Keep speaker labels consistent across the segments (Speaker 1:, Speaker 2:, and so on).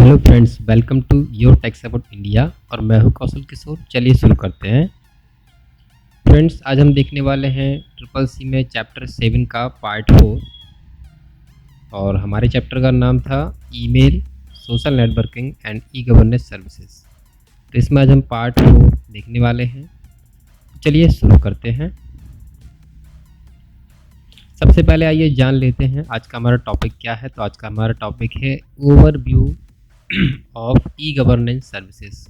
Speaker 1: Hello friends, welcome to your techs about India. और मैं हूं कौशल किशोर। चलिए शुरू करते हैं। फ्रेंड्स, आज हम देखने वाले हैं ट्रिपल सी में चैप्टर 7 का पार्ट 4। और हमारे चैप्टर का नाम था email, social networking and e governance services. तो इसमें आज हम पार्ट 4 देखने वाले हैं। चलिए शुरू करते हैं। सबसे पहले आइए जान लेते हैं आज का हमारा टॉपिक क्या है। तो आज का हमारा टॉपिक है overview of e governance services.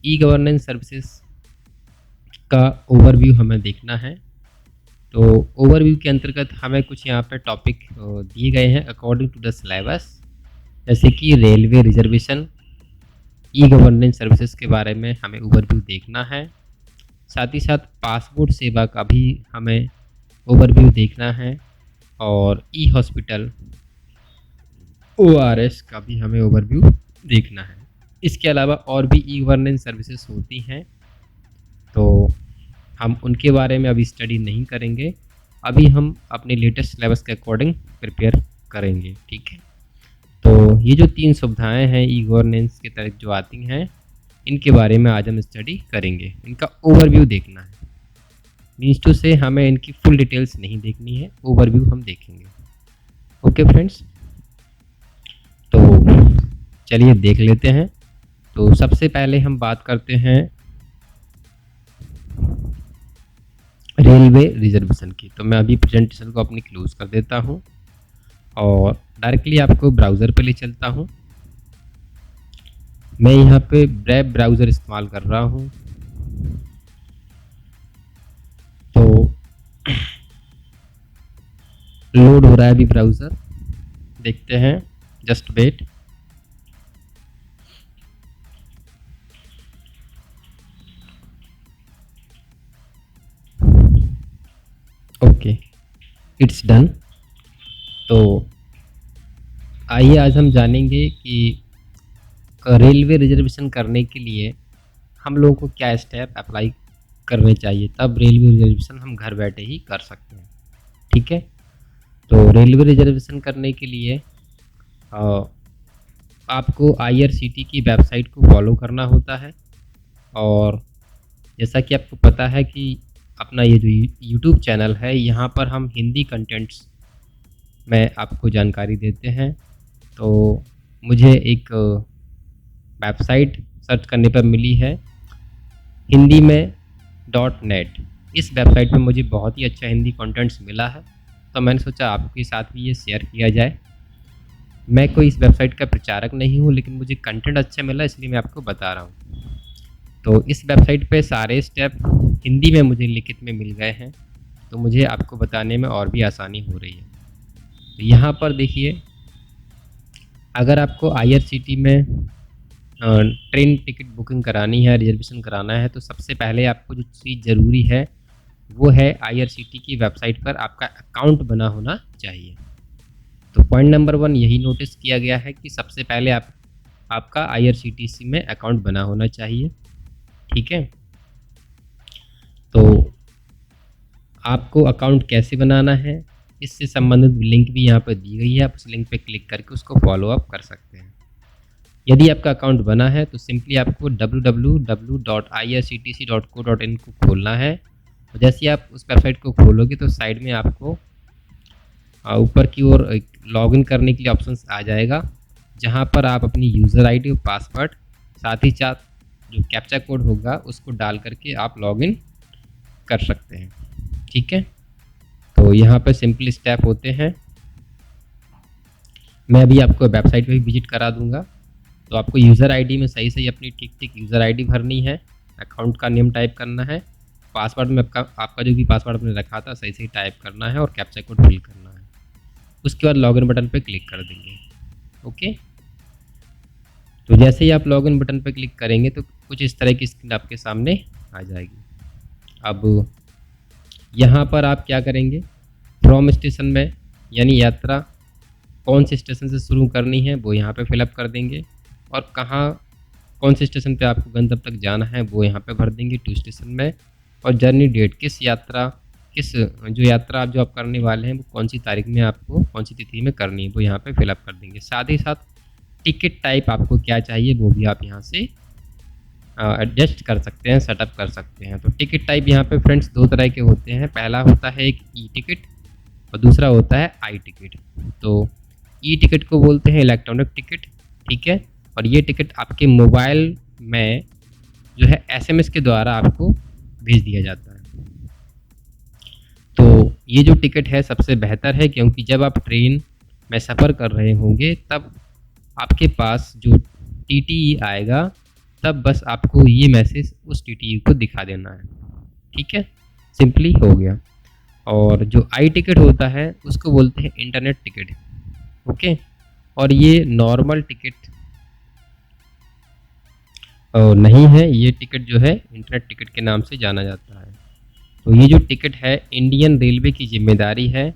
Speaker 1: E governance services का ओवरव्यू हमें देखना है। तो ओवरव्यू के अंतर्गत हमें कुछ यहाँ पे टॉपिक दिए गए हैं अकॉर्डिंग टू द सिलेबस, जैसे कि railway reservation, e governance services के बारे में हमें ओवरव्यू देखना है। साथ ही साथ पासपोर्ट सेवा का भी हमें ओवरव्यू देखना है और ई हॉस्पिटल ORS का भी हमें ओवरव्यू देखना है। इसके अलावा और भी ई गवर्नेंस सर्विसेज होती हैं, तो हम उनके बारे में अभी स्टडी नहीं करेंगे। अभी हम अपने लेटेस्ट सिलेबस के अकॉर्डिंग प्रिपेयर करेंगे, ठीक है। तो ये जो 3 सुविधाएं हैं ई गवर्नेंस के तहत जो आती हैं, इनके बारे में आज हम स्टडी करेंगे। इनका ओवरव्यू देखना है। मीन्स टू से हमें इनकी फुल डिटेल्स नहीं देखनी है, ओवरव्यू हम देखेंगे। ओके फ्रेंड्स, तो चलिए देख लेते हैं। तो सबसे पहले हम बात करते हैं रेलवे रिजर्वेशन की। तो मैं अभी प्रेजेंटेशन को अपनी क्लोज कर देता हूं और डायरेक्टली आपको ब्राउज़र पे ले चलता हूं। मैं यहाँ पे ब्रेव ब्राउज़र इस्तेमाल कर रहा हूं। तो लोड हो रहा है अभी ब्राउज़र, देखते हैं, just wait. Okay, it's done. तो आइए आज हम जानेंगे कि रेलवे रिजर्वेशन करने के लिए हम लोगों को क्या स्टेप अप्लाई करने चाहिए, तब रेलवे रिजर्वेशन हम घर बैठे ही कर सकते हैं, ठीक है। तो रेलवे रिजर्वेशन करने के लिए आपको IRCTC की वेबसाइट को फॉलो करना होता है। और जैसा कि आपको पता है कि अपना ये जो YouTube चैनल है, यहाँ पर हम हिंदी कंटेंट्स में आपको जानकारी देते हैं। तो मुझे एक वेबसाइट सर्च करने पर मिली है हिंदी में .net। इस वेबसाइट पे मुझे बहुत ही अच्छा हिंदी कंटेंट्स मिला है, तो मैंने सोचा आपके साथ भी ये शेयर किया जाए। मैं कोई इस वेबसाइट का प्रचारक नहीं हूँ, लेकिन मुझे कंटेंट अच्छा मिला इसलिए मैं आपको बता रहा हूँ। तो इस वेबसाइट पे सारे स्टेप हिंदी में मुझे लिखित में मिल गए हैं, तो मुझे आपको बताने में और भी आसानी हो रही है। तो यहाँ पर देखिए, अगर आपको IRCTC में ट्रेन टिकट बुकिंग करानी है, रिजर्वेशन कराना है, तो सबसे पहले आपको जो चीज़ ज़रूरी है वो है IRCTC की वेबसाइट पर आपका अकाउंट बना होना चाहिए। तो पॉइंट नंबर 1 यही नोटिस किया गया है कि सबसे पहले आपका IRCTC में अकाउंट बना होना चाहिए, ठीक है। तो आपको अकाउंट कैसे बनाना है, इससे संबंधित लिंक भी यहाँ पर दी गई है। आप उस लिंक पे क्लिक करके उसको फॉलो अप कर सकते हैं। यदि आपका अकाउंट बना है तो सिंपली आपको www.irctc.co.in को खोलना है। और जैसे ही आप उस वेबसाइट को खोलोगे तो साइड में आपको ऊपर की ओर लॉगिन करने के लिए ऑप्शंस आ जाएगा, जहाँ पर आप अपनी यूज़र ID और पासवर्ड, साथ ही साथ जो कैप्चा कोड होगा उसको डाल करके आप लॉगिन कर सकते हैं, ठीक है। तो यहाँ पर सिंपल स्टेप होते हैं। मैं अभी आपको वेबसाइट पे भी विजिट करा दूंगा। तो आपको यूज़र ID में सही सही अपनी ठीक यूज़र ID भरनी है, अकाउंट का नेम टाइप करना है, पासवर्ड में आपका जो भी पासवर्ड आपने रखा था सही टाइप करना है और कैप्चा कोड फिल करना है। उसके बाद लॉगिन बटन पे क्लिक कर देंगे। ओके, तो जैसे ही आप लॉगिन बटन पर क्लिक करेंगे तो कुछ इस तरह की स्क्रीन आपके सामने आ जाएगी। अब यहाँ पर आप क्या करेंगे, फ्रॉम स्टेशन में यानी यात्रा कौन से स्टेशन से शुरू करनी है वो यहाँ पे फिलअप कर देंगे, और कौन से स्टेशन पे आपको गंतव्य तक जाना है वो यहाँ पे भर देंगे टू स्टेशन में। और जर्नी डेट, जो यात्रा आप करने वाले हैं वो कौन सी तारीख में आपको कौन सी तिथि में करनी है वो यहाँ पे फिलअप कर देंगे। साथ ही साथ टिकट टाइप आपको क्या चाहिए वो भी आप यहाँ से एडजस्ट कर सकते हैं, सेटअप कर सकते हैं। तो टिकट टाइप यहाँ पे फ्रेंड्स दो तरह के होते हैं। पहला होता है एक ई टिकट और दूसरा होता है आई टिकट। तो ई टिकट को बोलते हैं इलेक्ट्रॉनिक टिकट, ठीक है। और ये टिकट आपके मोबाइल में जो है एसएमएस के द्वारा आपको भेज दिया जाता है। तो ये जो टिकट है सबसे बेहतर है, क्योंकि जब आप ट्रेन में सफ़र कर रहे होंगे तब आपके पास जो टीटीई आएगा तब बस आपको ये मैसेज उस टीटीई को दिखा देना है, ठीक है, सिंपली हो गया। और जो आई टिकट होता है उसको बोलते हैं इंटरनेट टिकट, ओके। और ये नॉर्मल टिकट नहीं है, ये टिकट जो है इंटरनेट टिकट के नाम से जाना जाता है। तो ये जो टिकट है इंडियन रेलवे की जिम्मेदारी है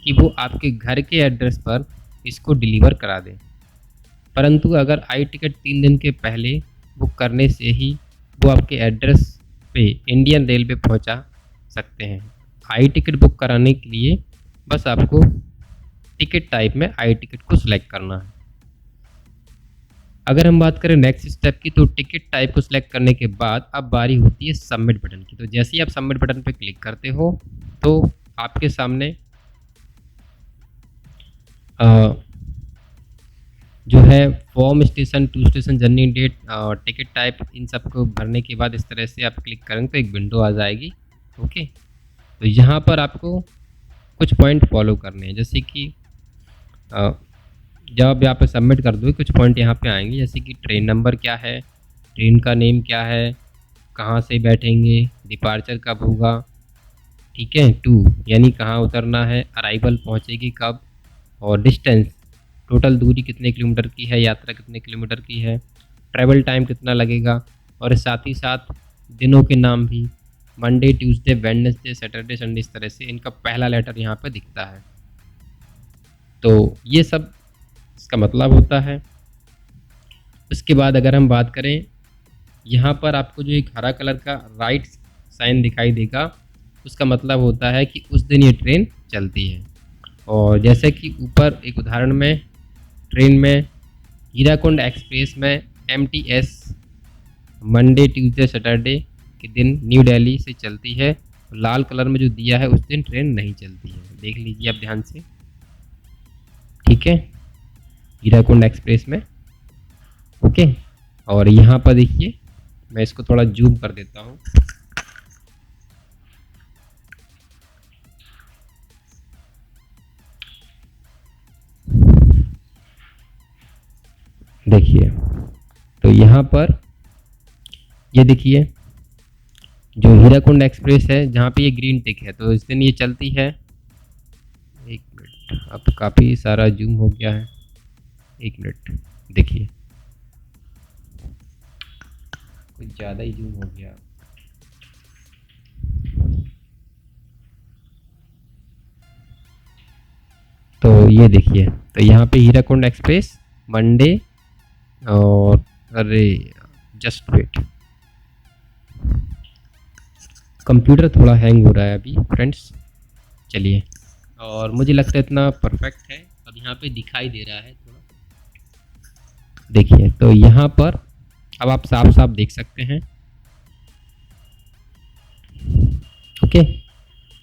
Speaker 1: कि वो आपके घर के एड्रेस पर इसको डिलीवर करा दें। परंतु अगर आई टिकट 3 दिन के पहले बुक करने से ही वो आपके एड्रेस पे इंडियन रेलवे पहुंचा सकते हैं। आई टिकट बुक कराने के लिए बस आपको टिकट टाइप में आई टिकट को सिलेक्ट करना है। अगर हम बात करें नेक्स्ट स्टेप की, तो टिकट टाइप को सिलेक्ट करने के बाद अब बारी होती है सबमिट बटन की। तो जैसे ही आप सबमिट बटन पर क्लिक करते हो तो आपके सामने जो है form, station, to station, journey date, ticket type, इन सब को भरने के बाद इस तरह से आप क्लिक करेंगे तो एक विंडो आ जाएगी, ओके। तो यहाँ पर आपको कुछ पॉइंट फॉलो करने हैं, जैसे कि जब आप यहाँ पे सबमिट कर दोगे कुछ पॉइंट यहाँ पे आएंगे, जैसे कि ट्रेन नंबर क्या है, ट्रेन का नेम क्या है, कहाँ से बैठेंगे, डिपार्चर कब होगा, ठीक है, टू यानी कहाँ उतरना है, अराइवल पहुँचेगी कब, और डिस्टेंस टोटल दूरी कितने किलोमीटर की है, यात्रा कितने किलोमीटर की है, ट्रैवल टाइम कितना लगेगा, और साथ ही साथ दिनों के नाम भी, Monday, Tuesday, Wednesday, Saturday, Sunday, इस तरह से इनका पहला लेटर यहाँ पर दिखता है। तो ये सब इसका मतलब होता है। उसके बाद अगर हम बात करें, यहाँ पर आपको जो एक हरा कलर का राइट साइन दिखाई देगा उसका मतलब होता है कि उस दिन ये ट्रेन चलती है। और जैसे कि ऊपर एक उदाहरण में ट्रेन में हीराकुंड एक्सप्रेस में MTS मंडे, ट्यूसडे, सैटरडे के दिन न्यू दिल्ली से चलती है, लाल कलर में जो दिया है उस दिन ट्रेन नहीं चलती है, देख लीजिए आप ध्यान से, ठीक है, हीराकुंड एक्सप्रेस में, ओके। और यहाँ पर देखिए, मैं इसको थोड़ा जूम कर देता हूँ, देखिए। तो यहाँ पर ये देखिए जो हीराकुंड एक्सप्रेस है जहाँ पे ये ग्रीन टिक है तो इस दिन ये चलती है। एक मिनट, अब काफ़ी सारा जूम हो गया है, एक मिनट देखिए, कुछ ज़्यादा ही जूम हो गया। तो ये देखिए, तो यहाँ पे हीराकुंड एक्सप्रेस मंडे, और अरे जस्ट वेट, कंप्यूटर थोड़ा हैंग हो रहा है अभी फ्रेंड्स, चलिए। और मुझे लगता है इतना परफेक्ट है, अब यहाँ पे दिखाई दे रहा है थोड़ा, देखिए। तो यहाँ पर अब आप साफ साफ देख सकते हैं, ओके,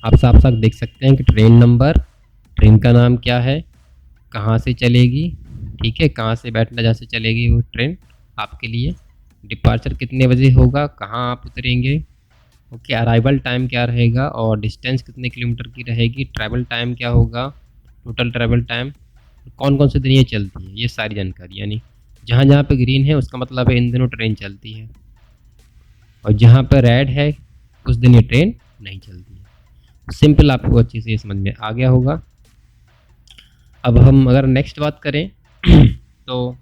Speaker 1: आप साफ साफ देख सकते हैं कि ट्रेन नंबर, ट्रेन का नाम क्या है, कहाँ से चलेगी, ठीक है, कहाँ से बैठना जहाँ से चलेगी वो ट्रेन आपके लिए, डिपार्चर कितने बजे होगा, कहाँ आप उतरेंगे, ओके, अराइवल टाइम क्या रहेगा, और डिस्टेंस कितने किलोमीटर की रहेगी, ट्रैवल टाइम क्या होगा, टोटल ट्रैवल टाइम, कौन कौन से दिन ये चलती है, ये सारी जानकारी। यानी जहाँ जहाँ पे ग्रीन है उसका मतलब है इन दिनों ट्रेन चलती है, और जहाँ पर रेड है उस दिन ये ट्रेन नहीं चलती है। सिंपल, आपको अच्छे से समझ में आ गया होगा। अब हम अगर नेक्स्ट बात करें तो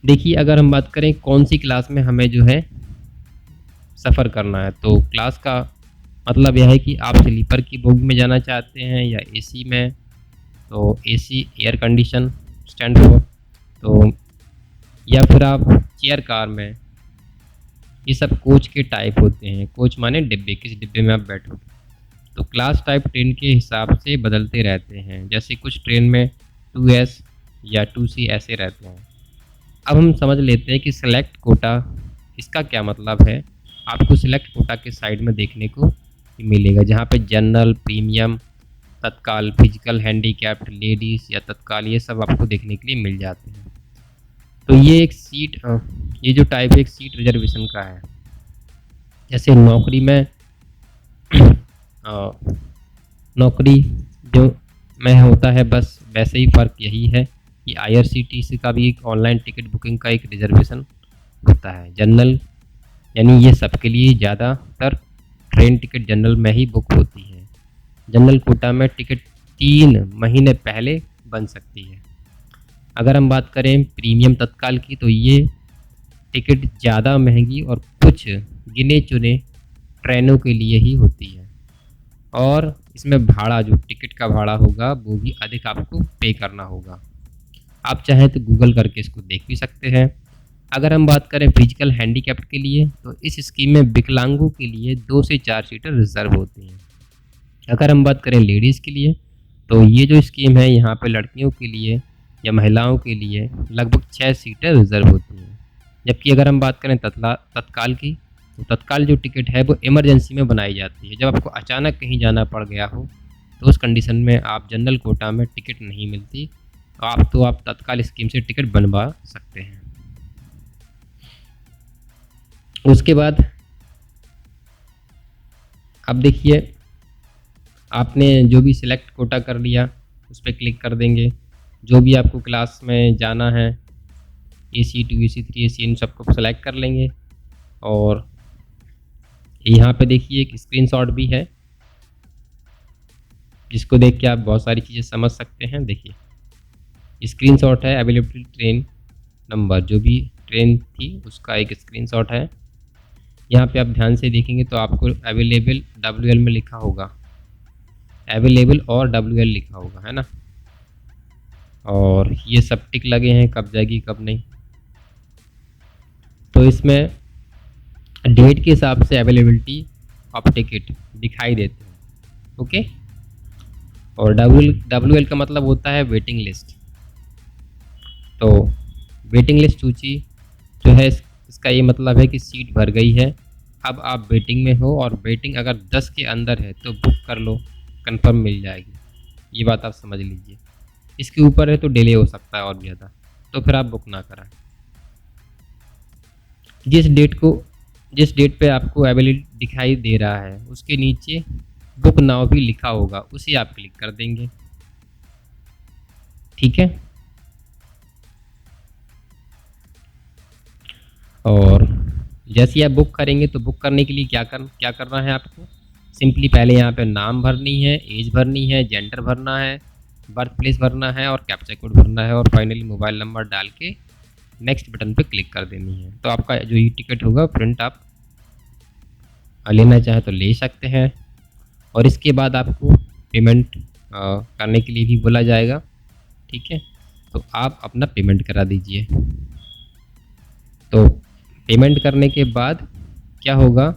Speaker 1: देखिए, अगर हम बात करें कौन सी क्लास में हमें जो है सफ़र करना है, तो क्लास का मतलब यह है कि आप स्लीपर की बोगी में जाना चाहते हैं या एसी में, तो एसी एयर कंडीशन स्टैंड हो, तो या फिर आप चेयर कार में, ये सब कोच के टाइप होते हैं। कोच माने डिब्बे, किस डिब्बे में आप बैठोगे। तो क्लास टाइप ट्रेन के हिसाब से बदलते रहते हैं, जैसे कुछ ट्रेन में 2S, या 2C ऐसे रहते हैं। अब हम समझ लेते हैं कि सिलेक्ट कोटा इसका क्या मतलब है। आपको सिलेक्ट कोटा के साइड में देखने को मिलेगा, जहाँ पे जनरल, प्रीमियम, तत्काल, फिजिकल हैंडीकैप्ड, लेडीज़ या तत्काल, ये सब आपको देखने के लिए मिल जाते हैं। तो ये एक सीट ये जो टाइप है एक सीट रिजर्वेशन का है। जैसे नौकरी में नौकरी जो में होता है, बस वैसे ही फ़र्क यही है कि IRCTC का भी एक ऑनलाइन टिकट बुकिंग का एक रिजर्वेशन होता है। जनरल यानी ये सबके लिए ज़्यादातर ट्रेन टिकट जनरल में ही बुक होती है। जनरल कोटा में टिकट 3 महीने पहले बन सकती है। अगर हम बात करें प्रीमियम तत्काल की, तो ये टिकट ज़्यादा महंगी और कुछ गिने चुने ट्रेनों के लिए ही होती है, और इसमें भाड़ा, जो टिकट का भाड़ा होगा वो भी अधिक आपको पे करना होगा। आप चाहें तो गूगल करके इसको देख भी सकते हैं। अगर हम बात करें फिजिकल हैंडीकैप्ड के लिए, तो इस स्कीम में विकलांगों के लिए 2 से 4 सीटर रिजर्व होती हैं। अगर हम बात करें लेडीज़ के लिए, तो ये जो स्कीम है यहाँ पे लड़कियों के लिए या महिलाओं के लिए लगभग 6 सीटें रिजर्व होती हैं। जबकि अगर हम बात करें तत्काल की, तो तत्काल जो टिकट है वो इमरजेंसी में बनाई जाती है। जब आपको अचानक कहीं जाना पड़ गया हो, तो उस कंडीशन में आप जनरल कोटा में टिकट नहीं मिलती, तो आप तत्काल स्कीम से टिकट बनवा सकते हैं। उसके बाद अब देखिए, आपने जो भी सिलेक्ट कोटा कर लिया उस पर क्लिक कर देंगे। जो भी आपको क्लास में जाना है, AC 2, AC 3, AC इन सबको सेलेक्ट कर लेंगे। और यहाँ पे देखिए एक स्क्रीनशॉट भी है, जिसको देख के आप बहुत सारी चीज़ें समझ सकते हैं। देखिए स्क्रीनशॉट है अवेलेबिलिटी ट्रेन नंबर, जो भी ट्रेन थी उसका एक स्क्रीनशॉट है। यहाँ पे आप ध्यान से देखेंगे तो आपको अवेलेबल WL में लिखा होगा, अवेलेबल और WL लिखा होगा, है ना। और ये सब टिक लगे हैं, कब जाएगी कब नहीं। तो इसमें डेट के हिसाब से अवेलेबिलिटी ऑफ टिकट दिखाई देते हैं। ओके। और WL का मतलब होता है वेटिंग लिस्ट। तो वेटिंग लिस्ट सूची जो है, इसका ये मतलब है कि सीट भर गई है, अब आप वेटिंग में हो, और वेटिंग अगर 10 के अंदर है तो बुक कर लो, कंफर्म मिल जाएगी। ये बात आप समझ लीजिए। इसके ऊपर है तो डिले हो सकता है और भी ज़्यादा, तो फिर आप बुक ना कराएं। जिस डेट पे आपको अवेलेबल दिखाई दे रहा है उसके नीचे बुक नाउ भी लिखा होगा, उसे आप क्लिक कर देंगे। ठीक है। और जैसे ही आप बुक करेंगे, तो बुक करने के लिए क्या करना है आपको, सिंपली पहले यहाँ पे नाम भरनी है, एज भरनी है, जेंडर भरना है, बर्थ प्लेस भरना है और कैप्चा कोड भरना है, और फाइनली मोबाइल नंबर डाल के नेक्स्ट बटन पे क्लिक कर देनी है। तो आपका जो ये टिकट होगा प्रिंट आप लेना चाहे तो ले सकते हैं। और इसके बाद आपको पेमेंट करने के लिए भी बोला जाएगा। ठीक है, तो आप अपना पेमेंट करा दीजिए। तो पेमेंट करने के बाद क्या होगा,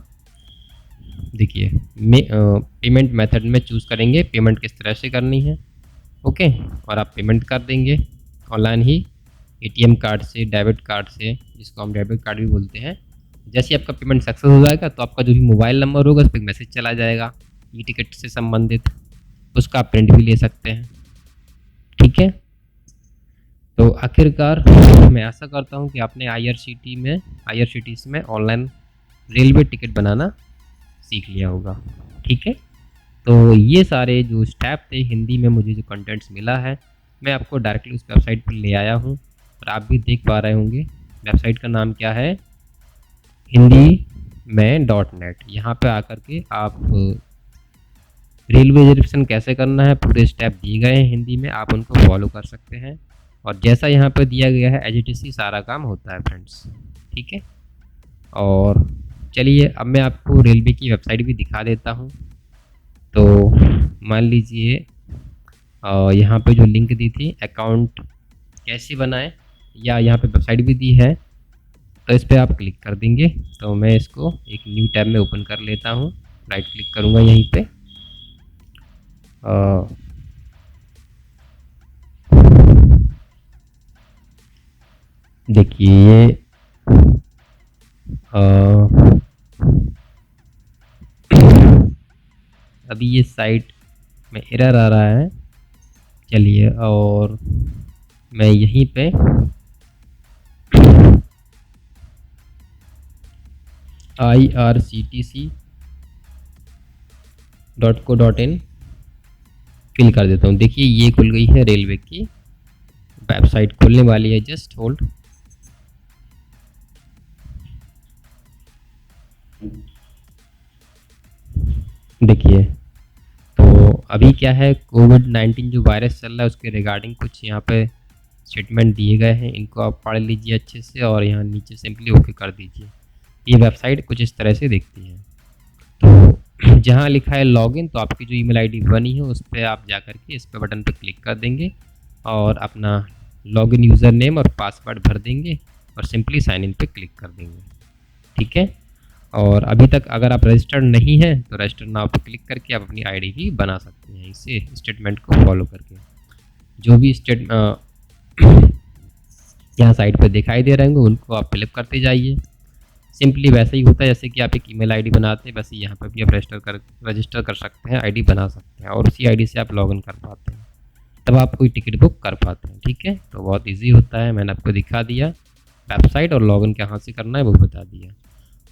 Speaker 1: देखिए पेमेंट मेथड में चूज़ करेंगे पेमेंट किस तरह से करनी है। ओके, और आप पेमेंट कर देंगे ऑनलाइन ही, ATM कार्ड से, डेबिट कार्ड से, जिसको हम डेबिट कार्ड भी बोलते हैं। जैसे ही आपका पेमेंट सक्सेस हो जाएगा, तो आपका जो भी मोबाइल नंबर होगा उस पर मैसेज चला जाएगा ई टिकट से संबंधित, उसका आप प्रिंट भी ले सकते हैं। ठीक है। तो आखिरकार मैं आशा करता हूँ कि आपने IRCTC में ऑनलाइन रेलवे टिकट बनाना सीख लिया होगा। ठीक है। तो ये सारे जो स्टेप थे हिंदी में, मुझे जो कंटेंट्स मिला है, मैं आपको डायरेक्टली उस वेबसाइट पर ले आया हूँ, और आप भी देख पा रहे होंगे। वेबसाइट का नाम क्या है, हिंदी में .net। यहाँ पे आकर के आप रेलवे रिजर्वेशन कैसे करना है, पूरे स्टेप दिए गए हैं हिंदी में, आप उनको फॉलो कर सकते हैं। और जैसा यहाँ पर दिया गया है एज इट इज़ सारा काम होता है फ्रेंड्स। ठीक है। और चलिए अब मैं आपको रेलवे की वेबसाइट भी दिखा देता हूँ। तो मान लीजिए यहाँ पे जो लिंक दी थी अकाउंट कैसे बनाएं, या यहाँ पे वेबसाइट भी दी है, तो इस पर आप क्लिक कर देंगे। तो मैं इसको एक न्यू टैब में ओपन कर लेता हूँ, राइट क्लिक करूँगा यहीं पे, ये अभी ये साइट में एरर आ रहा है। चलिए, और मैं यहीं पे irctc.co.in फिल कर देता हूँ। देखिए ये खुल गई है, रेलवे की वेबसाइट खुलने वाली है, जस्ट होल्ड। देखिए, तो अभी क्या है, कोविड-19 जो वायरस चल रहा है उसके रिगार्डिंग कुछ यहाँ पे स्टेटमेंट दिए गए हैं, इनको आप पढ़ लीजिए अच्छे से और यहाँ नीचे सिंपली ओके कर दीजिए। ये वेबसाइट कुछ इस तरह से दिखती है। तो जहाँ लिखा है लॉगिन, तो आपकी जो ईमेल आईडी बनी है उस पर आप जा कर के इस पे बटन पर क्लिक कर देंगे और अपना लॉगिन यूज़र नेम और पासवर्ड भर देंगे और सिंपली साइन इन पे क्लिक कर देंगे। ठीक है, और अभी तक अगर आप रजिस्टर्ड नहीं हैं तो रजिस्टर नाउ पर क्लिक करके आप अपनी आईडी भी बना सकते हैं इसे स्टेटमेंट को फॉलो करके। जो भी यहाँ साइड पर दिखाई दे रहे होंगे उनको आप फिलअप करते जाइए। सिंपली वैसे ही होता है जैसे कि आप एक ईमेल आईडी बनाते हैं, वैसे यहाँ पर भी आप रजिस्टर कर सकते हैं, आईडी बना सकते हैं और उसी आईडी से आप लॉगिन कर पाते हैं, तब आप कोई टिकट बुक कर पाते हैं। ठीक है, तो बहुत इजी होता है, मैंने आपको दिखा दिया वेबसाइट, और लॉगिन कहाँ से करना है वो बता दिया।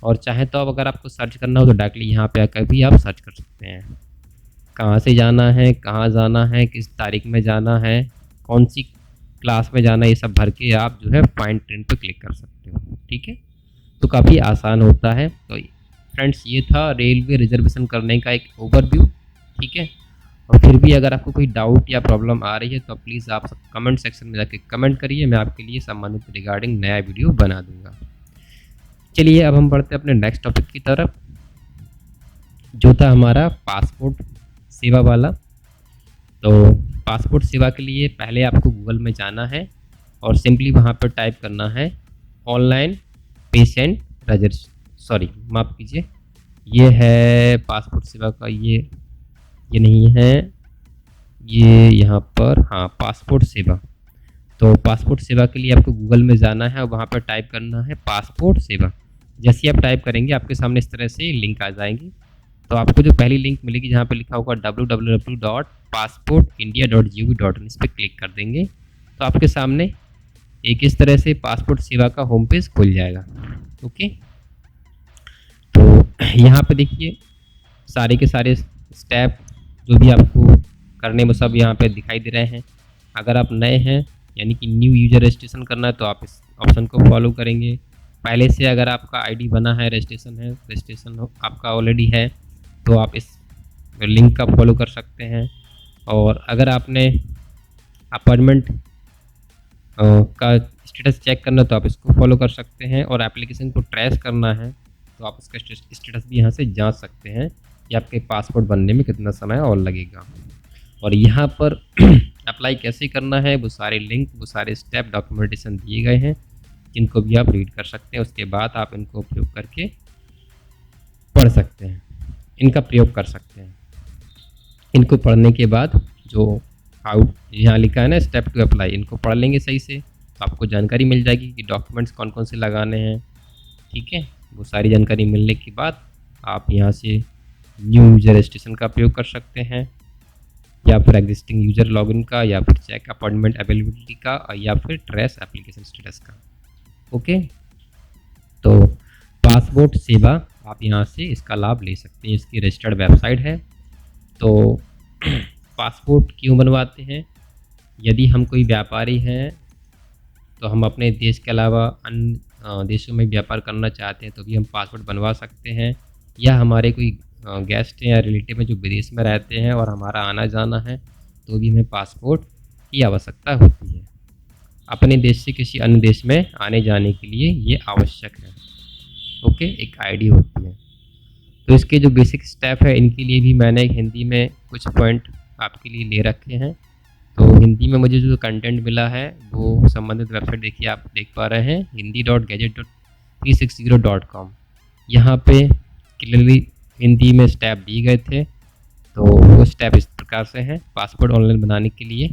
Speaker 1: और चाहे तो अब अगर आपको सर्च करना हो तो डायरेक्टली यहाँ पे आकर भी आप सर्च कर सकते हैं, कहाँ से जाना है, कहाँ जाना है, किस तारीख में जाना है, कौन सी क्लास में जाना है, ये सब भर के आप जो है फाइंड ट्रेन पर क्लिक कर सकते हो। ठीक है, तो काफ़ी आसान होता है। तो फ्रेंड्स ये था रेलवे रिजर्वेशन करने का एक ओवरव्यू। ठीक है, और फिर भी अगर आपको कोई डाउट या प्रॉब्लम आ रही है तो प्लीज़ आप कमेंट सेक्शन में जाके कमेंट करिए, मैं आपके लिए संबंधित रिगार्डिंग नया वीडियो बना दूंगा। चलिए अब हम बढ़ते हैं अपने नेक्स्ट टॉपिक की तरफ, जो था हमारा पासपोर्ट सेवा वाला। तो पासपोर्ट सेवा के लिए पहले आपको गूगल में जाना है और सिंपली वहाँ पर टाइप करना है ऑनलाइन पेशेंट रजिस्ट्रेशन, सॉरी माफ़ कीजिए, ये है पासपोर्ट सेवा का, ये नहीं है, ये यहाँ पर, हाँ पासपोर्ट सेवा। तो पासपोर्ट सेवा के लिए आपको गूगल में जाना है और वहाँ पर टाइप करना है पासपोर्ट सेवा। जैसे आप टाइप करेंगे आपके सामने इस तरह से लिंक आ जाएंगी। तो आपको जो पहली लिंक मिलेगी जहाँ पर लिखा होगा www.passportindia.gov.in, इस पर क्लिक कर देंगे तो आपके सामने एक इस तरह से पासपोर्ट सेवा का होम पेज खुल जाएगा। ओके, तो यहाँ पे देखिए सारे के सारे स्टेप जो भी आपको करने में सब यहाँ पे दिखाई दे रहे हैं। अगर आप नए हैं यानी कि न्यू यूजर रजिस्ट्रेशन करना है तो आप इस ऑप्शन को फॉलो करेंगे। पहले से अगर आपका आईडी बना है, रजिस्ट्रेशन आपका ऑलरेडी है, तो आप इस लिंक का फॉलो कर सकते हैं। और अगर आपने अपॉइंटमेंट का स्टेटस चेक करना तो आप इसको फॉलो कर सकते हैं, और एप्लीकेशन को ट्रेस करना है तो आप इसका स्टेटस भी यहाँ से जांच सकते हैं कि आपके पासपोर्ट बनने में कितना समय और लगेगा। और यहाँ पर अप्लाई कैसे करना है वो सारे लिंक, वो सारे स्टेप डॉक्यूमेंटेशन दिए गए हैं, जिनको भी आप रीड कर सकते हैं। उसके बाद आप इनको उपयोग करके पढ़ सकते हैं, इनका प्रयोग कर सकते हैं। इनको पढ़ने के बाद जो यहाँ लिखा है ना स्टेप टू अप्लाई, इनको पढ़ लेंगे सही से तो आपको जानकारी मिल जाएगी कि डॉक्यूमेंट्स कौन कौन से लगाने हैं। ठीक है, वो सारी जानकारी मिलने के बाद आप यहाँ से न्यू यूजर रजिस्ट्रेशन का प्रयोग कर सकते हैं, या फिर एग्जिस्टिंग यूजर लॉगिन का, या फिर चेक अपॉइंटमेंट अवेलेबिलिटी का, या फिर ट्रेस एप्लीकेशन स्टेटस का। ओके, तो पासपोर्ट सेवा आप यहाँ से इसका लाभ ले सकते हैं, इसकी रजिस्टर्ड वेबसाइट है। तो पासपोर्ट क्यों बनवाते हैं? यदि हम कोई व्यापारी हैं तो हम अपने देश के अलावा अन्य देशों में व्यापार करना चाहते हैं तो भी हम पासपोर्ट बनवा सकते हैं, या हमारे कोई गेस्ट हैं या रिलेटिव हैं जो विदेश में रहते हैं और हमारा आना जाना है तो भी हमें पासपोर्ट की आवश्यकता होती है। अपने देश से किसी अन्य देश में आने जाने के लिए ये आवश्यक है। ओके, एक आईडी होती है। तो इसके जो बेसिक स्टेप है इनके लिए भी मैंने हिंदी में कुछ पॉइंट आपके लिए ले रखे हैं। तो हिंदी में मुझे जो कंटेंट मिला है वो संबंधित वेबसाइट देखिए, आप देख पा रहे हैं hindi.gadget360.com। यहाँ पे क्लियरली हिंदी में स्टेप दिए गए थे। तो वो स्टेप इस प्रकार से हैं। पासपोर्ट ऑनलाइन बनाने के लिए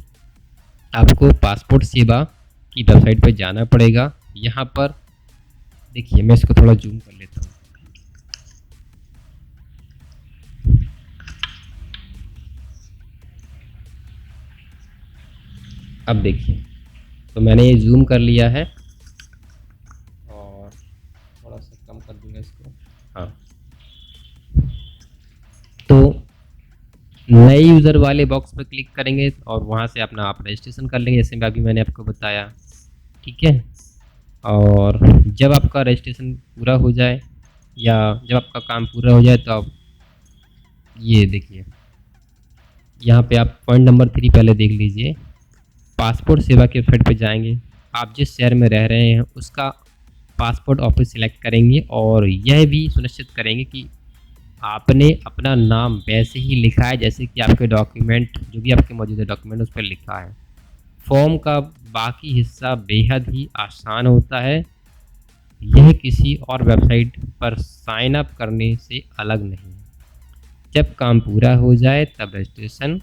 Speaker 1: आपको पासपोर्ट सेवा की वेबसाइट पर जाना पड़ेगा। यहाँ पर देखिए, मैं इसको थोड़ा जूम कर लेता हूँ। अब देखिए, तो मैंने ये जूम कर लिया है और थोड़ा सा कम कर दूंगा इसको। हाँ, तो नए यूज़र वाले बॉक्स पर क्लिक करेंगे और वहाँ से अपना आप रजिस्ट्रेशन कर लेंगे, जैसे अभी मैंने आपको बताया। ठीक है, और जब आपका रजिस्ट्रेशन पूरा हो जाए या जब आपका काम पूरा हो जाए तो आप ये देखिए, यहाँ पे आप पॉइंट नंबर 3 पहले देख लीजिए। पासपोर्ट सेवा के वेबसाइट पे जाएंगे, आप जिस शहर में रह रहे हैं उसका पासपोर्ट ऑफिस सिलेक्ट करेंगे और यह भी सुनिश्चित करेंगे कि आपने अपना नाम वैसे ही लिखा है जैसे कि आपके डॉक्यूमेंट, जो भी आपके मौजूदा डॉक्यूमेंट उस पर लिखा है। फॉर्म का बाकी हिस्सा बेहद ही आसान होता है, यह किसी और वेबसाइट पर साइन अप करने से अलग नहीं है। जब काम पूरा हो जाए तब रजिस्ट्रेशन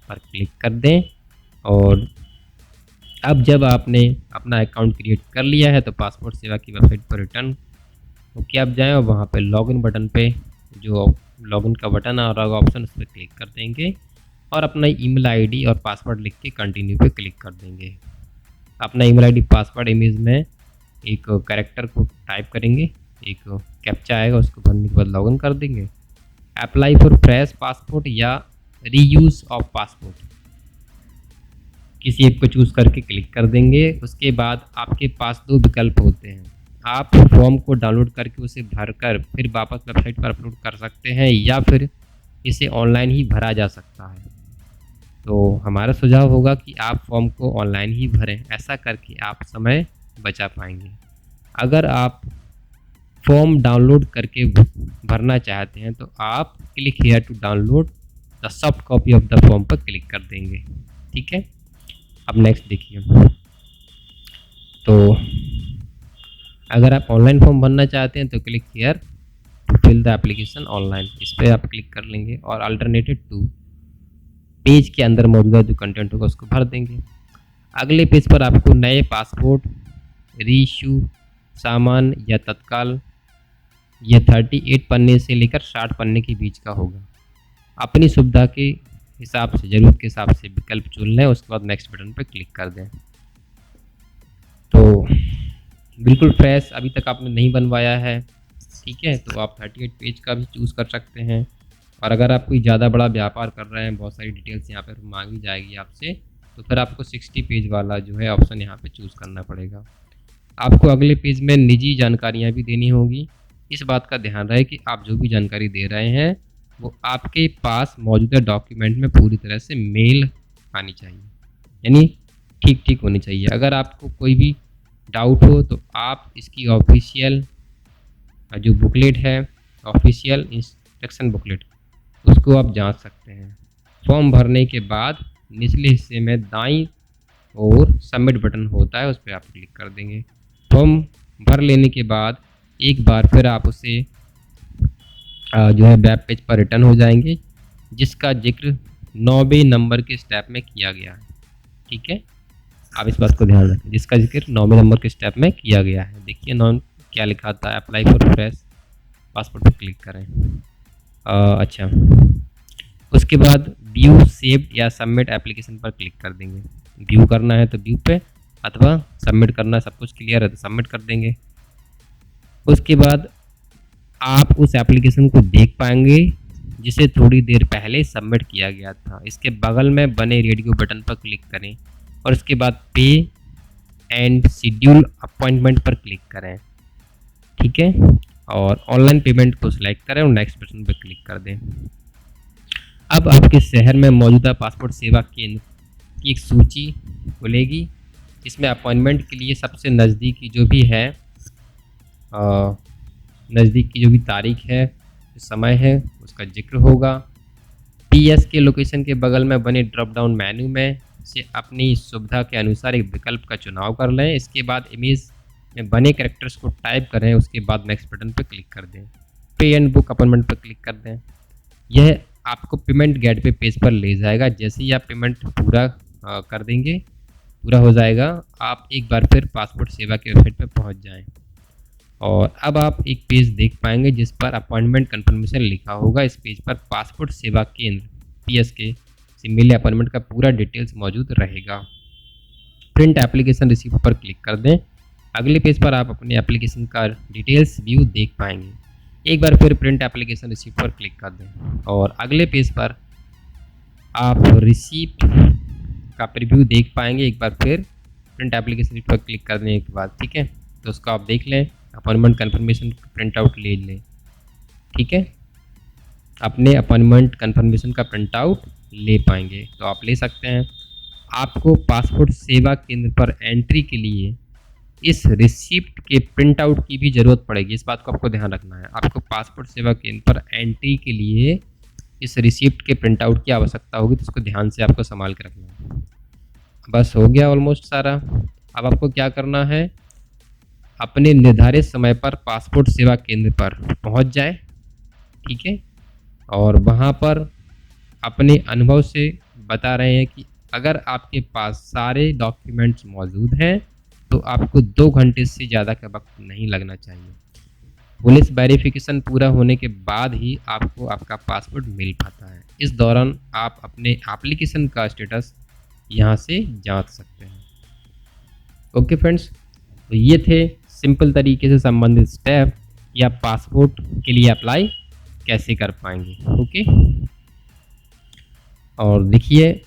Speaker 1: पर क्लिक कर दें और अब जब आपने अपना अकाउंट क्रिएट कर लिया है तो पासपोर्ट सेवा की वेबसाइट पर रिटर्न होके आप जाएँ और वहाँ पे लॉगिन बटन पे, जो लॉगिन का बटन और ऑप्शन, उस पर क्लिक कर देंगे और अपना ईमेल आईडी और पासवर्ड लिख के कंटिन्यू पे क्लिक कर देंगे। अपना ईमेल आईडी पासवर्ड इमेज में एक कैरेक्टर को टाइप करेंगे, एक कैप्चा आएगा, उसको भरने के बाद लॉगिन कर देंगे। अप्लाई फॉर फ्रेश पासपोर्ट या रीयूज़ ऑफ पासपोर्ट, किसी एक को चूज़ करके क्लिक कर देंगे। उसके बाद आपके पास 2 विकल्प होते हैं, आप फॉर्म को डाउनलोड करके उसे भरकर फिर वापस वेबसाइट पर अपलोड कर सकते हैं या फिर इसे ऑनलाइन ही भरा जा सकता है। तो हमारा सुझाव होगा कि आप फॉर्म को ऑनलाइन ही भरें, ऐसा करके आप समय बचा पाएंगे। अगर आप फॉर्म डाउनलोड करके भरना चाहते हैं तो आप click here to download the soft copy of the form पर क्लिक कर देंगे। ठीक है, अब नेक्स्ट देखिए, तो अगर आप ऑनलाइन फॉर्म भरना चाहते हैं तो click here to fill the application online, इस पर आप क्लिक कर लेंगे और अल्टरनेटिव टू पेज के अंदर मौजूदा जो कंटेंट होगा उसको भर देंगे। अगले पेज पर आपको नए पासपोर्ट रीइश्यू सामान या तत्काल, यह 38 पन्ने से लेकर 60 पन्ने के बीच का होगा। अपनी सुविधा के हिसाब से, ज़रूरत के हिसाब से विकल्प चुन लें, उसके बाद नेक्स्ट बटन पर क्लिक कर दें। तो बिल्कुल फ्रेश अभी तक आपने नहीं बनवाया है, ठीक है, तो आप 38 पेज का भी चूज़ कर सकते हैं। और अगर आप कोई ज़्यादा बड़ा व्यापार कर रहे हैं, बहुत सारी डिटेल्स यहाँ पर मांगी जाएगी आपसे, तो फिर आपको 60 पेज वाला जो है ऑप्शन यहाँ पे चूज़ करना पड़ेगा। आपको अगले पेज में निजी जानकारियाँ भी देनी होगी। इस बात का ध्यान रहे कि आप जो भी जानकारी दे रहे हैं वो आपके पास मौजूदा डॉक्यूमेंट में पूरी तरह से मेल आनी चाहिए, यानी ठीक ठीक होनी चाहिए। अगर आपको कोई भी डाउट हो तो आप इसकी ऑफिशियल जो बुकलेट है, ऑफिशियल इंस्ट्रक्शन बुकलेट, उसको आप जांच सकते हैं। फॉर्म भरने के बाद निचले हिस्से में दाईं ओर सबमिट बटन होता है, उस पर आप क्लिक कर देंगे। फॉर्म भर लेने के बाद एक बार फिर आप उसे जो है वेब पेज पर रिटर्न हो जाएंगे, जिसका जिक्र 9वें नंबर के स्टेप में किया गया है। ठीक है, आप इस बात को ध्यान रखें, जिसका जिक्र 9वें नंबर के स्टेप में किया गया है। देखिए 9 क्या लिखा था, अप्लाई फॉर फ्रेश पासपोर्ट पर क्लिक करें। अच्छा, उसके बाद व्यू सेव्ड या सबमिट एप्लीकेशन पर क्लिक कर देंगे। व्यू करना है तो व्यू पे, अथवा सबमिट करना, सब कुछ क्लियर है तो सबमिट कर देंगे। उसके बाद आप उस एप्लीकेशन को देख पाएंगे जिसे थोड़ी देर पहले सबमिट किया गया था। इसके बगल में बने रेडियो बटन पर क्लिक करें और उसके बाद पे एंड शेड्यूल अपॉइंटमेंट पर क्लिक करें। ठीक है, और ऑनलाइन पेमेंट को सिलेक्ट करें और नेक्स्ट बटन पर क्लिक कर दें। अब आपके शहर में मौजूदा पासपोर्ट सेवा केंद्र की एक सूची खुलेगी, जिसमें अपॉइंटमेंट के लिए सबसे नज़दीकी जो भी है, नज़दीक की जो भी तारीख है, जो समय है, उसका जिक्र होगा। पीएस के लोकेशन के बगल में बने ड्रॉप डाउन मेन्यू में से अपनी सुविधा के अनुसार एक विकल्प का चुनाव कर लें। इसके बाद इमेज में बने कैरेक्टर्स को टाइप करें, उसके बाद नेक्स्ट बटन पर क्लिक कर दें। पे एंड बुक अपॉइंटमेंट पर क्लिक कर दें। यह आपको पेमेंट गेटवे पेज पर ले जाएगा। जैसे ही आप पेमेंट पूरा कर देंगे पूरा हो जाएगा, आप एक बार फिर पासपोर्ट सेवा के वेबसाइट पर पहुंच जाएं और अब आप एक पेज देख पाएंगे जिस पर अपॉइंटमेंट कंफर्मेशन लिखा होगा। इस पेज पर पासपोर्ट सेवा केंद्र PSK से मिले अपॉइंटमेंट का पूरा डिटेल्स मौजूद रहेगा। प्रिंट एप्लीकेशन रिसीप्ट पर क्लिक कर दें। अगले पेज पर आप अपने एप्लीकेशन का डिटेल्स व्यू देख पाएंगे। एक बार फिर प्रिंट एप्लीकेशन रिसीप्ट पर क्लिक कर दें और अगले पेज पर आप रिसीप्ट का प्रीव्यू देख पाएंगे। एक बार फिर प्रिंट एप्लीकेशन पर क्लिक करने के बाद, ठीक है, तो उसको आप देख लें, अपॉइंटमेंट कंफर्मेशन प्रिंट आउट ले लें। ठीक है, अपने अपॉइंटमेंट कंफर्मेशन का प्रिंट आउट ले पाएंगे तो आप ले सकते हैं। आपको पासपोर्ट सेवा केंद्र पर एंट्री के लिए इस रिसिप्ट के प्रिंट आउट की भी ज़रूरत पड़ेगी। इस बात को आपको ध्यान रखना है। आपको पासपोर्ट सेवा केंद्र पर एंट्री के लिए इस रिसिप्ट के प्रिंट आउट की आवश्यकता होगी, तो इसको ध्यान से आपको संभाल के रखना है। बस हो गया ऑलमोस्ट सारा। अब आपको क्या करना है, अपने निर्धारित समय पर पासपोर्ट सेवा केंद्र पर पहुंच जाए, ठीक है, और वहां पर अपने अनुभव से बता रहे हैं कि अगर आपके पास सारे डॉक्यूमेंट्स मौजूद हैं तो आपको 2 घंटे से ज़्यादा का वक्त नहीं लगना चाहिए। पुलिस वेरिफिकेशन पूरा होने के बाद ही आपको आपका पासपोर्ट मिल पाता है। इस दौरान आप अपने एप्लीकेशन का स्टेटस यहाँ से जांच सकते हैं। ओके फ्रेंड्स, तो ये थे सिंपल तरीके से संबंधित स्टेप या पासपोर्ट के लिए अप्लाई कैसे कर पाएंगे। ओके, और देखिए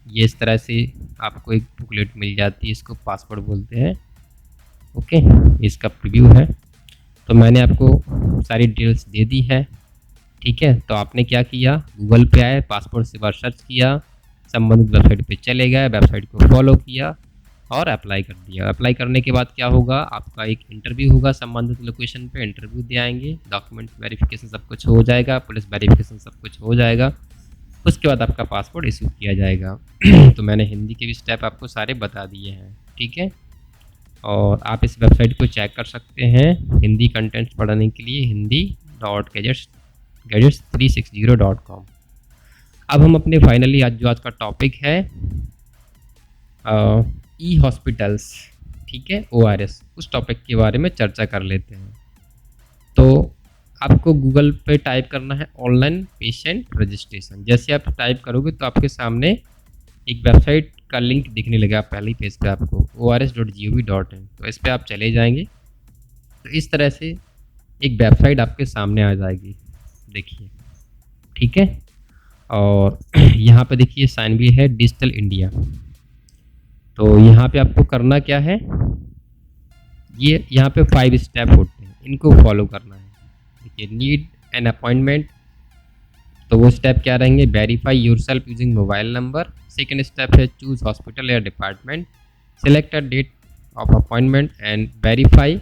Speaker 1: ये इस तरह से आपको एक बुकलेट मिल जाती है, इसको पासपोर्ट बोलते हैं। ओके, इसका प्रीव्यू है। तो मैंने आपको सारी डिटेल्स दे दी है, ठीक है। तो आपने क्या किया, गूगल पे आए, पासपोर्ट सेवा सर्च किया, संबंधित वेबसाइट पे चले गए, वेबसाइट को फॉलो किया और अप्लाई कर दिया। अप्लाई करने के बाद क्या होगा, आपका एक इंटरव्यू होगा संबंधित लोकेशन पे, इंटरव्यू दे आएंगे, डॉक्यूमेंट वेरिफिकेशन सब कुछ हो जाएगा, पुलिस वेरिफिकेशन सब कुछ हो जाएगा, उसके बाद आपका पासपोर्ट इशू किया जाएगा। तो मैंने हिंदी के भी स्टेप आपको सारे बता दिए हैं, ठीक है। और आप इस वेबसाइट को चेक कर सकते हैं हिंदी कंटेंट्स पढ़ने के लिए, hindi.gadgets360.com। अब हम अपने फाइनली आज का टॉपिक है ई हॉस्पिटल्स, ठीक है, ORS, उस टॉपिक के बारे में चर्चा कर लेते हैं। तो आपको गूगल पे टाइप करना है ऑनलाइन पेशेंट रजिस्ट्रेशन। जैसे आप टाइप करोगे तो आपके सामने एक वेबसाइट का लिंक दिखने लगेगा पहली पेज पे आपको, ors.gov.in। तो इस पर आप चले जाएंगे तो इस तरह से एक वेबसाइट आपके सामने आ जाएगी, देखिए, ठीक है। और यहाँ पे देखिए साइन भी है डिजिटल इंडिया। तो यहाँ पे आपको करना क्या है, ये यहाँ पे 5 स्टेप होते हैं, इनको फॉलो करना है। देखिए, नीड एन अपॉइंटमेंट, तो वो स्टेप क्या रहेंगे, verify yourself using mobile number. Second step है चूज हॉस्पिटल या department, select a date of appointment and verify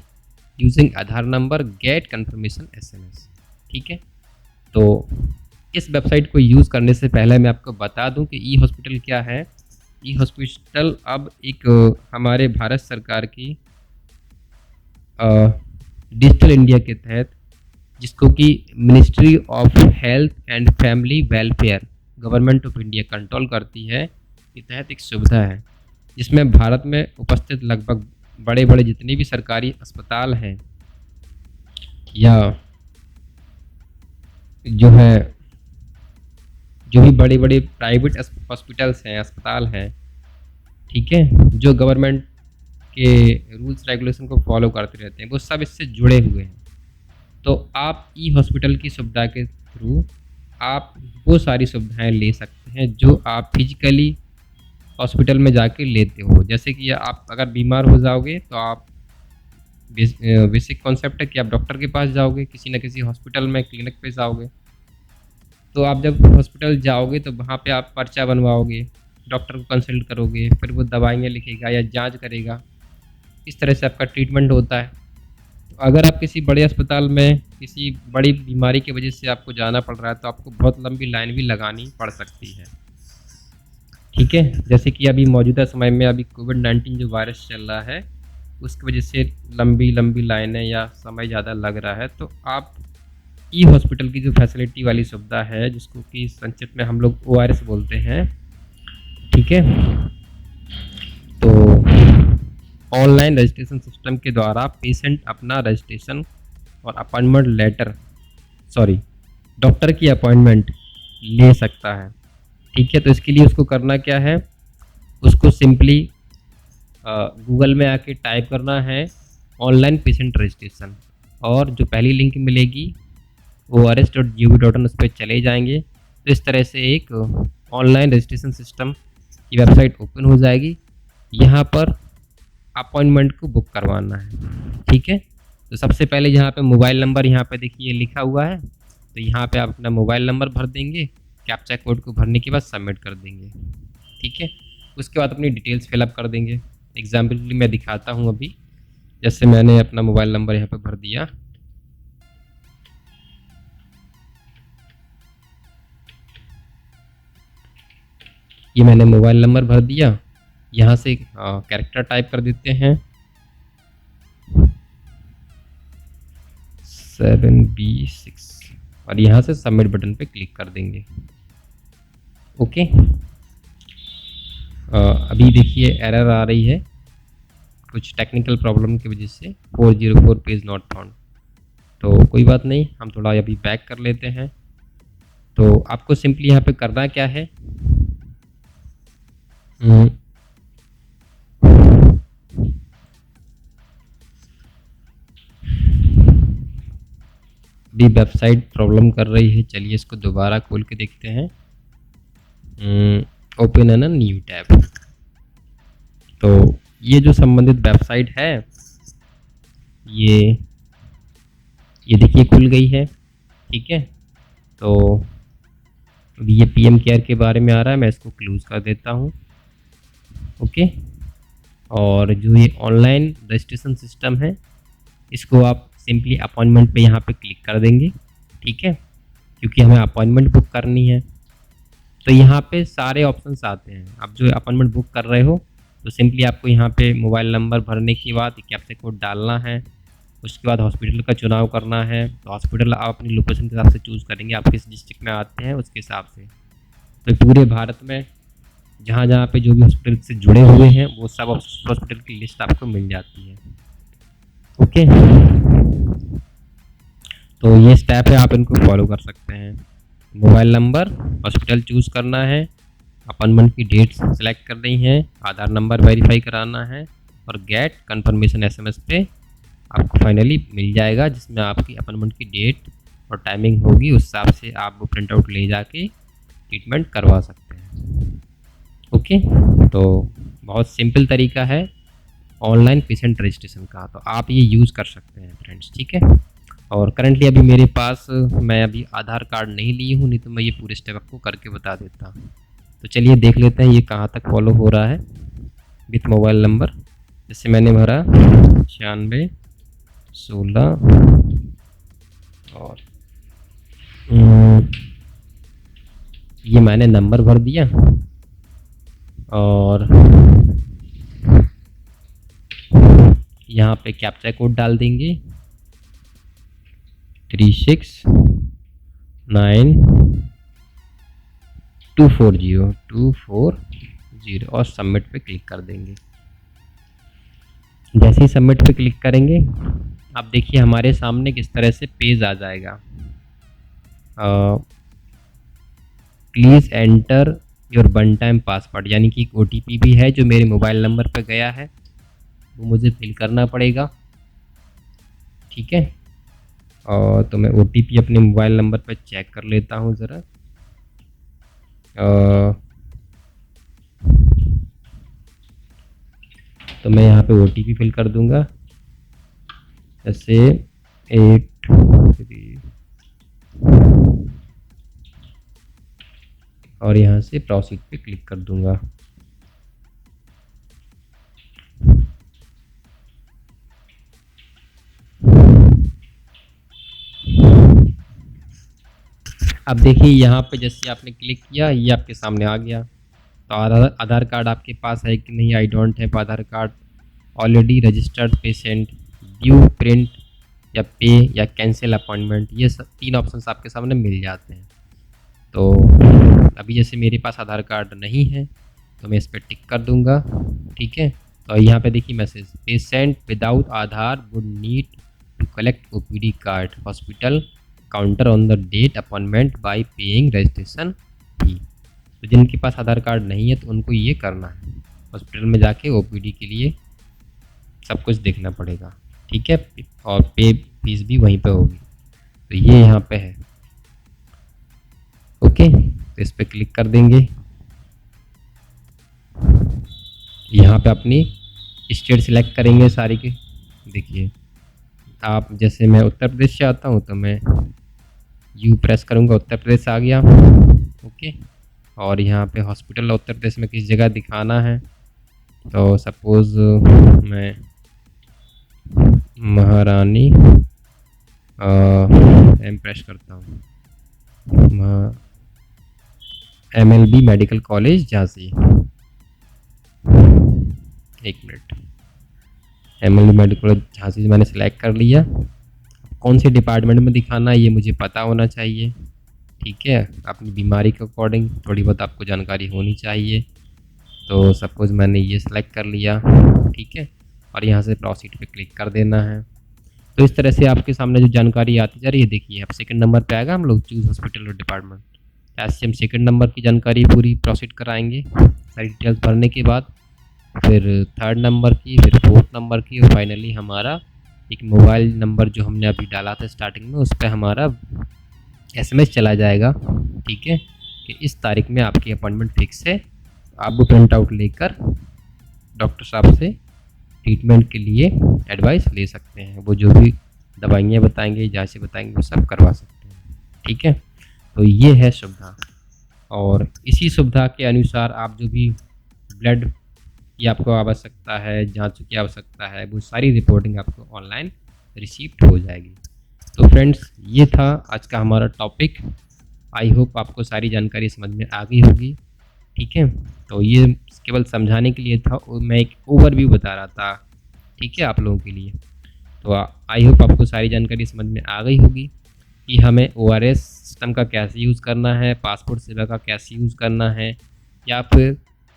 Speaker 1: using Aadhaar number, get confirmation SMS, ठीक है। तो इस वेबसाइट को यूज़ करने से पहले मैं आपको बता दूं कि ई हॉस्पिटल क्या है। ई हॉस्पिटल अब एक हमारे भारत सरकार की डिजिटल इंडिया के तहत, जिसको कि ministry of health and family welfare government of India control करती है, के तहत एक सुविधा है जिसमें भारत में उपस्थित लगभग बड़े बड़े जितने भी सरकारी अस्पताल हैं या जो भी बड़े बड़े प्राइवेट हॉस्पिटल्स हैं, अस्पताल हैं, ठीक है, जो गवर्नमेंट के रूल्स रेगुलेशन को फॉलो करते रहते हैं, वो सब इससे जुड़े हुए हैं। तो आप ई हॉस्पिटल की सुविधा के थ्रू आप वो सारी सुविधाएं ले सकते हैं जो आप फिजिकली हॉस्पिटल में जाके लेते हो। जैसे कि आप अगर बीमार हो जाओगे तो आप बेसिक कॉन्सेप्ट है कि आप डॉक्टर के पास जाओगे, किसी न किसी हॉस्पिटल में, क्लिनिक पे जाओगे। तो आप जब हॉस्पिटल जाओगे तो वहाँ पे आप पर्चा बनवाओगे, डॉक्टर को कंसल्ट करोगे, फिर वो दवाइयाँ लिखेगा या जांच करेगा, इस तरह से आपका ट्रीटमेंट होता है। तो अगर आप किसी बड़े अस्पताल में किसी बड़ी बीमारी की वजह से आपको जाना पड़ रहा है तो आपको बहुत लंबी लाइन भी लगानी पड़ सकती है, ठीक है। जैसे कि अभी मौजूदा समय में अभी कोविड-19 जो वायरस चल रहा है उसकी वजह से लंबी लंबी लाइनें या समय ज़्यादा लग रहा है। तो आप ई हॉस्पिटल की जो फैसिलिटी वाली सुविधा है, जिसको कि संक्षिप्त में हम लोग ORS बोलते हैं, ठीक है, ऑनलाइन रजिस्ट्रेशन सिस्टम के द्वारा पेशेंट अपना रजिस्ट्रेशन और अपॉइंटमेंट लेटर, सॉरी, डॉक्टर की अपॉइंटमेंट ले सकता है। ठीक है, तो इसके लिए उसको करना क्या है, उसको सिंपली गूगल में आके टाइप करना है ऑनलाइन पेशेंट रजिस्ट्रेशन, और जो पहली लिंक मिलेगी वो ors.gov.in, उस पर चले जाएंगे तो इस तरह से एक ऑनलाइन रजिस्ट्रेशन सिस्टम की वेबसाइट ओपन हो जाएगी। यहाँ पर अपॉइंटमेंट को बुक करवाना है। ठीक है, तो सबसे पहले यहाँ पे मोबाइल नंबर, यहाँ पे देखिए लिखा हुआ है, तो यहाँ पे आप अपना मोबाइल नंबर भर देंगे। कैप्चा कोड को भरने के बाद सबमिट कर देंगे। ठीक है, उसके बाद अपनी डिटेल्स फिलअप कर देंगे। एग्जाम्पल के लिए मैं दिखाता हूँ अभी, जैसे मैंने अपना मोबाइल नंबर यहाँ पे भर दिया। ये मैंने मोबाइल नंबर भर दिया। यहाँ से कैरेक्टर टाइप कर देते हैं 7B6 और यहाँ से सबमिट बटन पे क्लिक कर देंगे। ओके, अभी देखिए एरर आ रही है कुछ टेक्निकल प्रॉब्लम की वजह से, 404 पेज नॉट फाउंड। तो कोई बात नहीं, हम थोड़ा अभी बैक कर लेते हैं। तो आपको सिंपली यहाँ पे करना क्या है, भी वेबसाइट प्रॉब्लम कर रही है। चलिए इसको दोबारा खोल के देखते हैं। Open an new tab. तो ये जो संबंधित वेबसाइट है ये देखिए खुल गई है। ठीक है, तो अभी ये पीएम केयर के बारे में आ रहा है, मैं इसको क्लोज कर देता हूँ। ओके, और जो ये ऑनलाइन रजिस्ट्रेशन सिस्टम है इसको आप सिंपली अपॉइंटमेंट पे यहाँ पे क्लिक कर देंगे। ठीक है, क्योंकि हमें अपॉइंटमेंट बुक करनी है। तो यहाँ पे सारे ऑप्शंस आते हैं। आप जो अपॉइंटमेंट बुक कर रहे हो तो सिंपली आपको यहाँ पे मोबाइल नंबर भरने के बाद कैप्चा कोड डालना है। उसके बाद हॉस्पिटल का चुनाव करना है। तो हॉस्पिटल आप अपनी लोकेशन के हिसाब से चूज़ करेंगे, आप किस डिस्ट्रिक्ट में आते हैं उसके हिसाब से। तो पूरे भारत में जहाँ जहाँ पे जो भी हॉस्पिटल से जुड़े हुए हैं वो सब हॉस्पिटल की लिस्ट आपको मिल जाती है। ओके, तो ये स्टेप है, आप इनको फॉलो कर सकते हैं। मोबाइल नंबर, हॉस्पिटल चूज़ करना है, अपॉइंटमेंट की डेट सेलेक्ट करनी है, आधार नंबर वेरीफाई कराना है और गेट कंफर्मेशन एसएमएस पे आपको फाइनली मिल जाएगा, जिसमें आपकी अपॉइंटमेंट की डेट और टाइमिंग होगी। उस हिसाब से आप वो प्रिंट आउट ले जाके ट्रीटमेंट करवा सकते हैं। ओके, तो बहुत सिंपल तरीका है ऑनलाइन पेशेंट रजिस्ट्रेशन का, तो आप ये यूज़ कर सकते हैं फ्रेंड्स। ठीक है, और करंटली अभी मेरे पास, मैं अभी आधार कार्ड नहीं ली हूँ, नहीं तो मैं ये पूरे स्टेप आपको करके बता देता। तो चलिए देख लेते हैं ये कहाँ तक फॉलो हो रहा है विथ मोबाइल नंबर। जैसे मैंने भरा 96 16 और ये मैंने नंबर भर दिया और यहाँ पे कैप्चा कोड डाल देंगे 369240 और सबमिट पे क्लिक कर देंगे। जैसे ही सबमिट पे क्लिक करेंगे आप देखिए हमारे सामने किस तरह से पेज आ जाएगा। Please enter your one time password, यानी कि एक OTP भी है जो मेरे मोबाइल नंबर पर गया है, वो मुझे फिल करना पड़ेगा। ठीक है, और तो मैं OTP अपने मोबाइल नंबर पर चेक कर लेता हूँ ज़रा। तो मैं यहाँ पे OTP फिल कर दूँगा, जैसे 83 और यहाँ से प्रोसीड पे क्लिक कर दूँगा। अब देखिए यहाँ पे जैसे आपने क्लिक किया ये आपके सामने आ गया। तो आधार कार्ड आपके पास है कि नहीं, I don't have Aadhaar card, already registered patient, due print या पे या कैंसिल अपॉइंटमेंट, ये सब 3 ऑप्शंस आपके सामने मिल जाते हैं। तो अभी जैसे मेरे पास आधार कार्ड नहीं है तो मैं इस पर टिक कर दूंगा। ठीक है, तो यहाँ पे देखिए message, patient without Aadhaar would need to collect OPD card hospital counter on the date appointment by paying registration fee. तो जिनके पास आधार कार्ड नहीं है तो उनको ये करना है, हॉस्पिटल में जाके ओपीडी के लिए सब कुछ देखना पड़ेगा, ठीक है, और पे फीस भी वहीं पे होगी। तो ये यहाँ पे है, ओके। तो इस पर क्लिक कर देंगे। यहाँ पे अपनी स्टेट सिलेक्ट करेंगे सारी के। देखिए आप, जैसे मैं उत्तर प्रदेश से आता हूँ तो मैं यू प्रेस करूँगा, उत्तर प्रदेश आ गया, ओके। और यहाँ पे हॉस्पिटल उत्तर प्रदेश में किस जगह दिखाना है, तो सपोज़ मैं महारानी एम प्रेस करता हूँ, MLB मेडिकल कॉलेज झांसी, एक minute, MLB medical college Jhansi मैंने सेलेक्ट कर लिया। कौन से डिपार्टमेंट में दिखाना है ये मुझे पता होना चाहिए, ठीक है। अपनी बीमारी के अकॉर्डिंग थोड़ी बहुत आपको जानकारी होनी चाहिए। तो सपोज़ मैंने ये सेलेक्ट कर लिया, ठीक है, और यहाँ से प्रोसीड पे क्लिक कर देना है। तो इस तरह से आपके सामने जो जानकारी आती जा रही है, देखिए अब सेकंड नंबर पे आएगा, हम लोग चूज़ हॉस्पिटल और डिपार्टमेंट, ऐसे हम सेकंड नंबर की जानकारी पूरी प्रोसीड कराएंगे सारी डिटेल्स भरने के बाद, फिर थर्ड नंबर की, फिर फोर्थ नंबर की, और फाइनली हमारा एक मोबाइल नंबर जो हमने अभी डाला था स्टार्टिंग में, उस पर हमारा SMS चला जाएगा, ठीक है, कि इस तारीख में आपकी अपॉइंटमेंट फिक्स है। आप वो प्रिंट आउट लेकर डॉक्टर साहब से ट्रीटमेंट के लिए एडवाइस ले सकते हैं। वो जो भी दवाइयाँ बताएंगे, जाँचें बताएंगे, वो सब करवा सकते हैं, ठीक है। तो ये है सुविधा, और इसी सुविधा के अनुसार आप जो भी ब्लड की आपको आवश्यकता है, जाँचों की आवश्यकता है, वो सारी रिपोर्टिंग आपको ऑनलाइन रिसीव्ड हो जाएगी। तो फ्रेंड्स, ये था आज का हमारा टॉपिक। आई होप आपको सारी जानकारी समझ में आ गई होगी, ठीक है। तो ये केवल समझाने के लिए था, मैं एक ओवरव्यू बता रहा था, ठीक है, आप लोगों के लिए। तो आई होप आपको सारी जानकारी समझ में आ गई होगी कि हमें ORS सिस्टम का कैसे यूज़ करना है, पासपोर्ट सेवा का कैसे यूज़ करना है, या फिर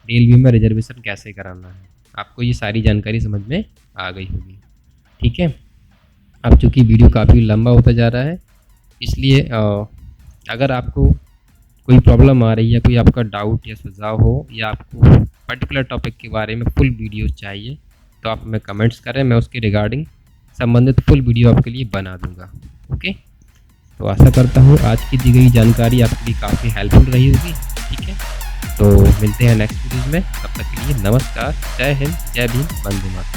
Speaker 1: रेलवे में रिजर्वेशन कैसे कराना है। आपको ये सारी जानकारी समझ में आ गई होगी, ठीक है। अब चूँकि वीडियो काफ़ी लंबा होता जा रहा है, इसलिए अगर आपको कोई प्रॉब्लम आ रही है, कोई आपका डाउट या सुझाव हो, या आपको पर्टिकुलर टॉपिक के बारे में फुल वीडियो चाहिए, तो आप हमें कमेंट्स करें, मैं उसके रिगार्डिंग संबंधित फुल वीडियो आपके लिए बना दूंगा, ओके। तो आशा करता हूँ आज की दी गई जानकारी आपके लिए काफ़ी हेल्पफुल रही होगी, ठीक है। तो मिलते हैं नेक्स्ट वीडियो में, तब तक के लिए नमस्कार, जय हिंद, जय भीम, वंदे मातरम।